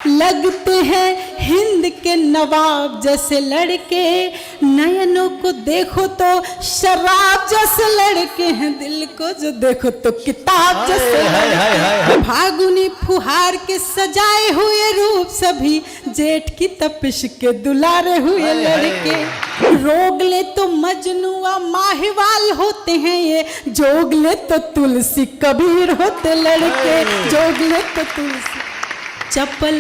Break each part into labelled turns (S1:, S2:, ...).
S1: लगते हैं हिंद के नवाब जैसे लड़के, नयनों को देखो तो शराब जैसे लड़के हैं, दिल को जो देखो तो किताब जैसे लड़के। फागुनी फुहार के सजाए हुए रूप सभी, जेठ की तपिश के दुलारे हुए लड़के। रोग ले तो मजनुआ माहिवाल होते हैं ये, जोग ले तो तुलसी कबीर होते लड़के, जोग ले तो तुलसी। चपल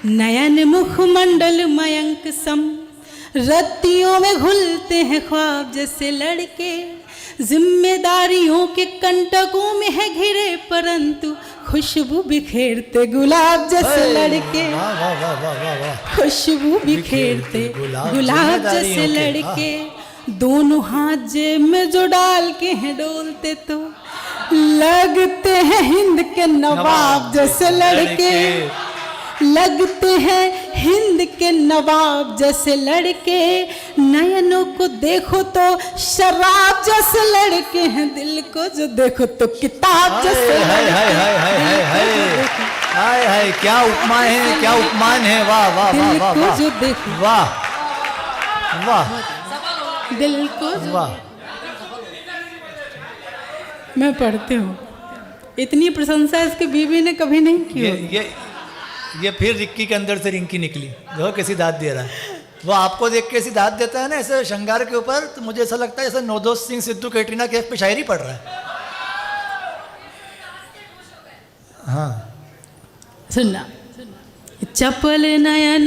S1: नयन मुखमंडल मयंक सम, रत्तियों में घुलते हैं ख्वाब जैसे लड़के। जिम्मेदारियों के कंटकों में है घिरे, परंतु खुशबू बिखेरते गुलाब जैसे लड़के। खुशबू बिखेरते गुलाब जैसे लड़के। दोनों हाथ जेब में जो डाल के हैं डोलते तो लगते हैं हिंद के नवाब जैसे लड़के। लगते हैं हिंद के नवाब जैसे लड़के, नयनों को देखो तो शराब जैसे लड़के हैं, दिल को जो देखो तो किताब जैसे लड़के।
S2: हाय हाय क्या उपमा है, क्या उपमान है। वाह वाह वाह वाह वाह,
S1: जो देखो
S2: वाह वाह,
S1: दिल को
S2: वाह।
S1: मैं पढ़ती हूँ, इतनी प्रशंसा इसकी बीवी ने कभी नहीं की।
S2: ये फिर रिक्की के अंदर से रिंकी निकली, जो कैसी दाद दे रहा है। वो आपको देख के ऐसी दाद देता है ना ऐसे श्रृंगार के ऊपर, तो मुझे ऐसा लगता है जैसे नवजोत सिंह सिद्धू कैटरीना कैफ पे शायरी पढ़ रहा है। हाँ
S1: सुनना। चपल नयन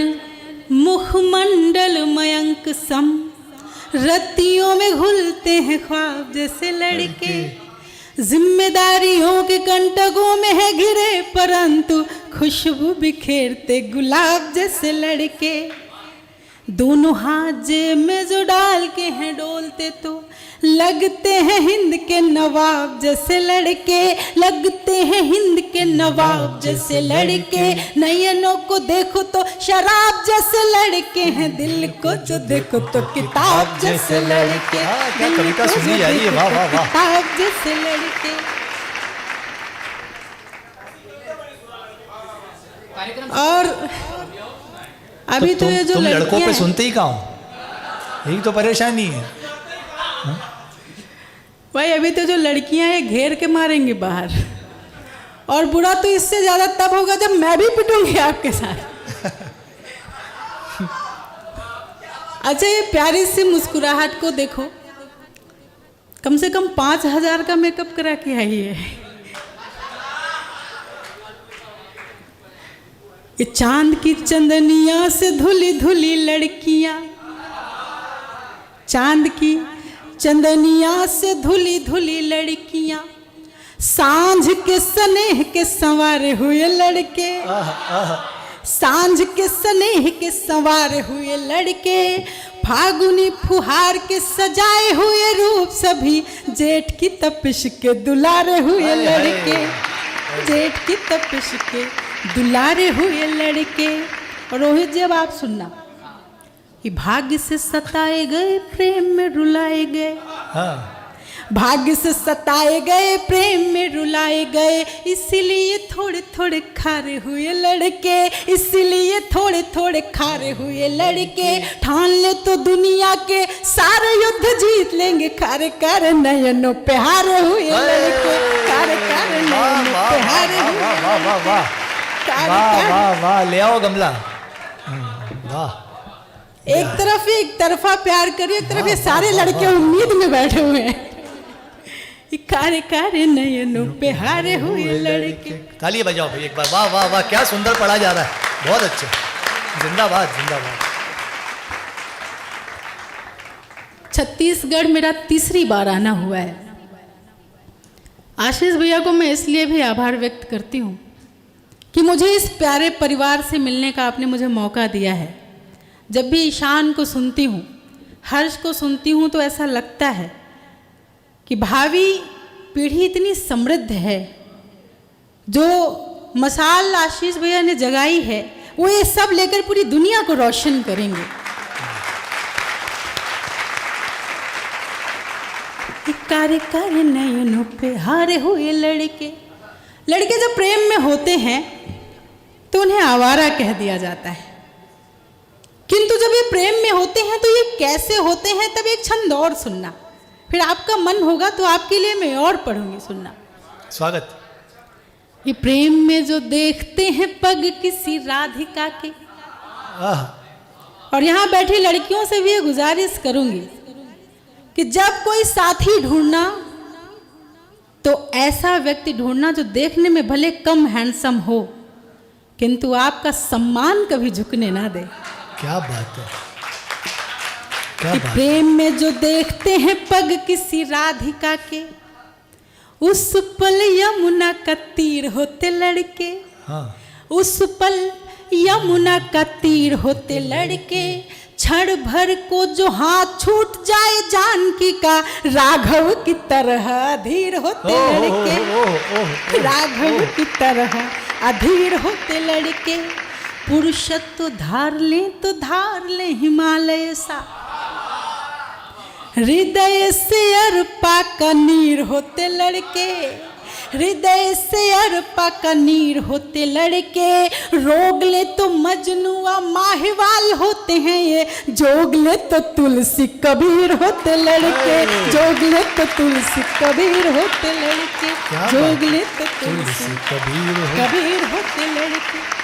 S1: मुखमंडल मयंक सम, रत्तियों में घुलते हैं ख्वाब जैसे लड़के। जिम्मेदारियों के कंटकों में है घिरे, परंतु खुशबू बिखेरते गुलाब जैसे लड़के। दोनों हाथ जेब में जो डाल के हैं डोलते तो लगते हैं हिंद के नवाब जैसे लड़के। लगते हैं हिंद के नवाब जैसे लड़के, नयनों को देखो तो शराब जैसे लड़के हैं, दिल को जो देखो तो किताब जैसे लड़के।
S2: कविता सुनी जा रही है, वाह वाह वाह।
S1: किताब जैसे लड़के। और अभी तो ये जो
S2: तुम लड़कों पे
S1: हैं,
S2: सुनते ही कहाँ हो, यही तो परेशानी है।
S1: भाई अभी तो जो लड़कियां हैं घेर के मारेंगी बाहर, और बुरा तो इससे ज्यादा तब होगा जब मैं भी पिटूंगी आपके साथ। अच्छा ये प्यारी सी मुस्कुराहट को देखो, कम से कम 5,000 का मेकअप करा के आई है। ये चांद की चंदनिया से धुली धुली लड़कियां, चांद की चंदनिया से धुली धुली लड़कियां, सांझ के स्नेह के संवारे हुए लड़के। सांझ के स्नेह के संवारे हुए लड़के, फागुनी फुहार के सजाए हुए रूप सभी, जेठ की तपिश के दुलारे हुए लड़के। जेठ की तपिश के दुलारे हुए लड़के। और रोहित जी अब आप सुनना, कि भाग्य से सताए गए प्रेम में रुलाए गए।
S2: हाँ।
S1: भाग्य से सताए गए प्रेम में रुलाए गए, इसीलिए थोड़े थोड़े खारे हुए लड़के। इसीलिए थोड़े थोड़े खारे हुए लड़के, ठान ले तो दुनिया के सारे युद्ध जीत लेंगे। खारे खारे नयनों पे हारे हुए लड़के। खारे खारे नयनों पे हारे हुए।
S2: वाह वाह वाह वाह वाह, ले आओ गमला। वाह।
S1: एक तरफ एक तरफा प्यार करिए, एक तरफ ये सारे लड़के उम्मीद में बैठे हुए हैं। कारे कारे नयनों पे हारे हुए लड़के।
S2: ताली बजाओ भाई एक बार। वाह वाह वाह, क्या सुंदर पढ़ा जा रहा है, बहुत अच्छे। जिंदाबाद जिंदाबाद।
S1: छत्तीसगढ़ मेरा तीसरी बार आना हुआ है। आशीष भैया को मैं इसलिए भी आभार व्यक्त करती हूँ कि मुझे इस प्यारे परिवार से मिलने का आपने मुझे मौका दिया है। जब भी ईशान को सुनती हूँ, हर्ष को सुनती हूँ, तो ऐसा लगता है कि भावी पीढ़ी इतनी समृद्ध है। जो मशाल आशीष भैया ने जगाई है, वो ये सब लेकर पूरी दुनिया को रोशन करेंगे। कारे कारे नयनों पे हारे हुए लड़के। लड़के जब प्रेम में होते हैं तो उन्हें आवारा कह दिया जाता है। किंतु जब ये प्रेम में होते हैं तो ये कैसे होते हैं, तब एक छंद और सुनना, फिर आपका मन होगा तो आपके लिए मैं और पढ़ूंगी, सुनना।
S2: स्वागत।
S1: ये प्रेम में जो देखते हैं पग किसी राधिका के,
S2: आह,
S1: और यहाँ बैठी लड़कियों से भी ये गुजारिश करूंगी कि जब कोई साथी ढूंढना तो ऐसा व्यक्ति ढूंढना जो देखने में भले कम हैंडसम हो किंतु आपका सम्मान कभी झुकने ना दे।
S2: क्या बात है, क्या
S1: कि
S2: बात।
S1: प्रेम में जो देखते हैं पग किसी राधिका के, उस पल यमुना का तीर होते लड़के,
S2: हाँ,
S1: उस पल यमुना का तीर होते लड़के, क्षण भर को जो हाथ छूट जाए जानकी का, राघव की तरह अधीर होते लड़के, राघव की तरह अधीर होते लड़के, पुरुषत्व धार ले हिमालय सा, हृदय से अर्पा का नीर होते लड़के, हृदय से अर्पा का नीर होते लड़के, रोग ले तो मजनुआ माहिवाल होते हैं ये, जोग ले तो तुलसी कबीर होते लड़के, जोग ले तो तुलसी कबीर होते लड़के, जोग ले तो तुलसी कबीर होते लड़के।